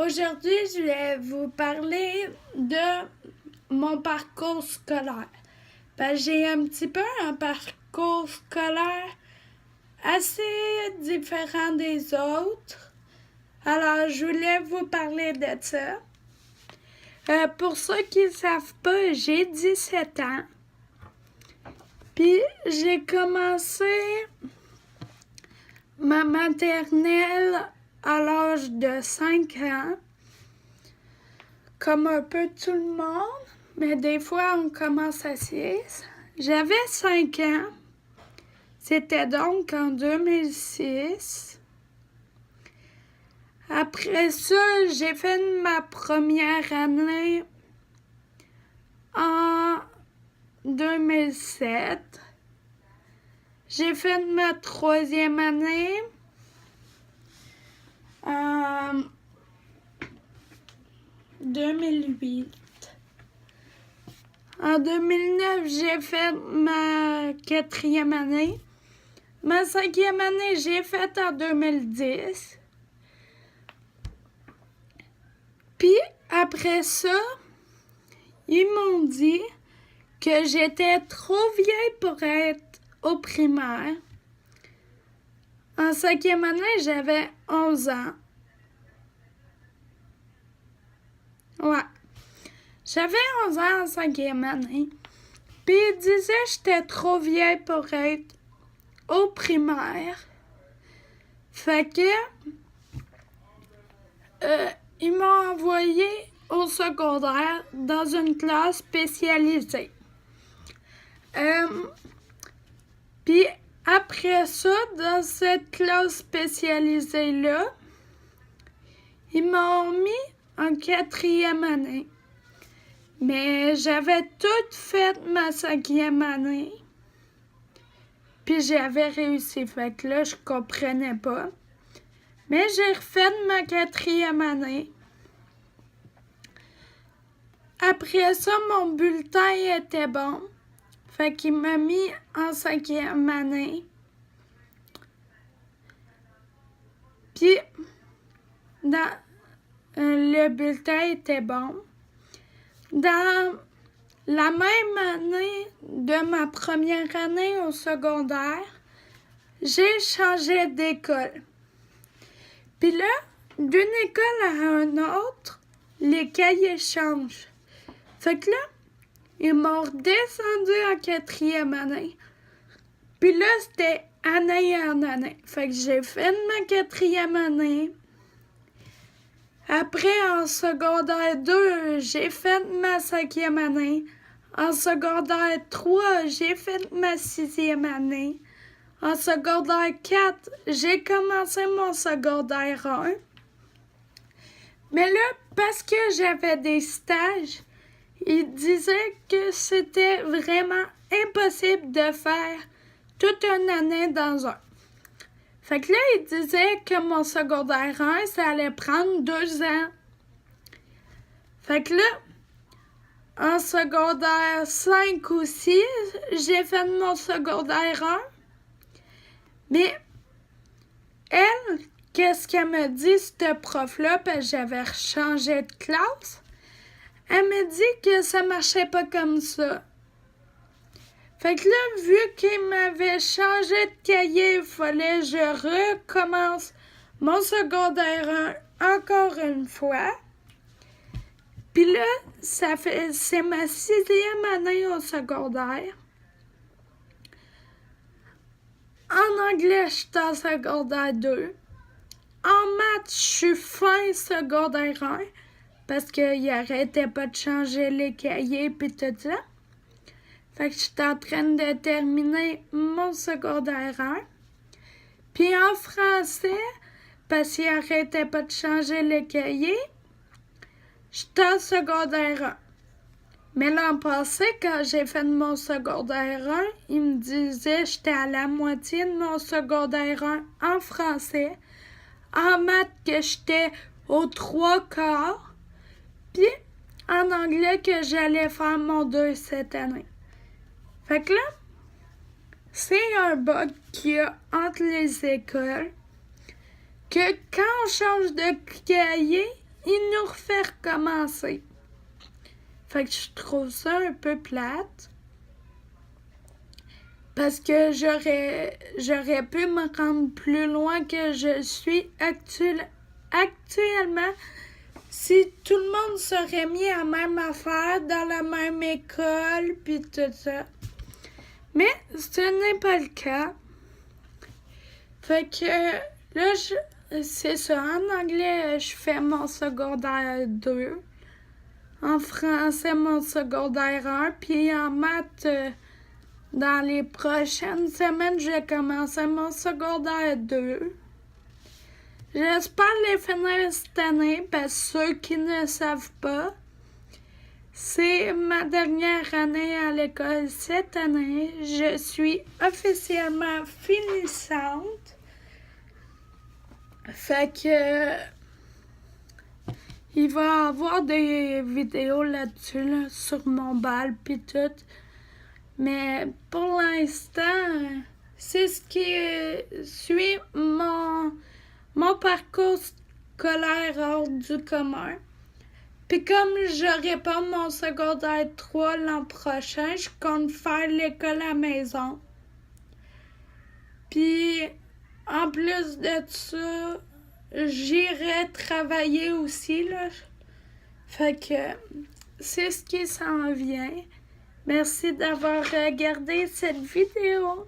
Aujourd'hui, je vais vous parler de mon parcours scolaire. J'ai un petit peu un parcours scolaire assez différent des autres. Alors, je voulais vous parler de ça. Pour ceux qui ne savent pas, j'ai 17 ans. Puis, j'ai commencé ma maternelle à l'âge de 5 ans. Comme un peu tout le monde, mais des fois, on commence à 6. J'avais 5 ans. C'était donc en 2006. Après ça, j'ai fait ma première année en 2007. J'ai fait ma troisième année en 2008. En 2009, j'ai fait ma quatrième année. Ma cinquième année, j'ai fait en 2010. Puis, après ça, ils m'ont dit que j'étais trop vieille pour être au primaire. En cinquième année, j'avais 11 ans. Ouais. J'avais 11 ans en cinquième année. Puis ils disaient que j'étais trop vieille pour être au primaire. Fait que ils m'ont envoyé au secondaire dans une classe spécialisée. Puis après ça, dans cette classe spécialisée-là, ils m'ont mis en quatrième année. Mais j'avais tout fait ma cinquième année. Puis j'avais réussi. Fait que là, je comprenais pas. Mais j'ai refait ma quatrième année. Après ça, mon bulletin était bon. Fait qu'il m'a mis en cinquième année. Puis, le bulletin était bon. Dans la même année de ma première année au secondaire, j'ai changé d'école. Puis là, d'une école à une autre, les cahiers changent. Fait que là, ils m'ont redescendu en quatrième année. Puis là, c'était année en année. Fait que j'ai fait ma quatrième année. Après, en secondaire 2, j'ai fait ma cinquième année. En secondaire 3, j'ai fait ma sixième année. En secondaire 4, j'ai commencé mon secondaire 1. Mais là, parce que j'avais des stages, ils disaient que c'était vraiment impossible de faire toute une année dans un. Fait que là, ils disaient que mon secondaire 1, ça allait prendre 2 ans. Fait que là, en secondaire 5 ou 6, j'ai fait mon secondaire 1. Mais elle, qu'est-ce qu'elle me dit, cette prof-là, parce que j'avais changé de classe? Elle me dit que ça marchait pas comme ça. Fait que là, vu qu'il m'avait changé de cahier, il fallait que je recommence mon secondaire 1 encore une fois. Puis là, c'est ma sixième année au secondaire. En anglais, je suis en secondaire 2. En maths, je suis fin secondaire 1 parce qu'il arrêtait pas de changer les cahiers puis tout ça. Fait que j'étais en train de terminer mon secondaire 1. Puis en français, parce qu'il arrêtait pas de changer les cahiers, j'étais en secondaire 1. Mais l'an passé, quand j'ai fait mon secondaire 1, ils me disaient que j'étais à la moitié de mon secondaire 1 en français. En maths, que j'étais aux 3/4. Puis en anglais, que j'allais faire mon 2 cette année. Fait que là, c'est un bug qu'il y a entre les écoles, que quand on change de cahier, il nous refait recommencer. Fait que je trouve ça un peu plate. Parce que j'aurais pu me rendre plus loin que je suis actuellement si tout le monde serait mis à la même affaire, dans la même école, puis tout ça. Mais ce n'est pas le cas. Fait que là, c'est ça. En anglais, je fais mon secondaire 2. En français, mon secondaire 1. Puis en maths, dans les prochaines semaines, je vais commencer mon secondaire 2. J'espère les finir cette année, parce que ceux qui ne savent pas, c'est ma dernière année à l'école cette année. Je suis officiellement finissante. Fait que il va y avoir des vidéos là-dessus, là, sur mon bal pis tout. Mais pour l'instant, c'est ce qui suit mon parcours scolaire hors du commun. Puis comme j'aurai pas mon secondaire 3 l'an prochain, je compte faire l'école à la maison. Puis en plus de ça, j'irai travailler aussi, là. Fait que c'est ce qui s'en vient. Merci d'avoir regardé cette vidéo.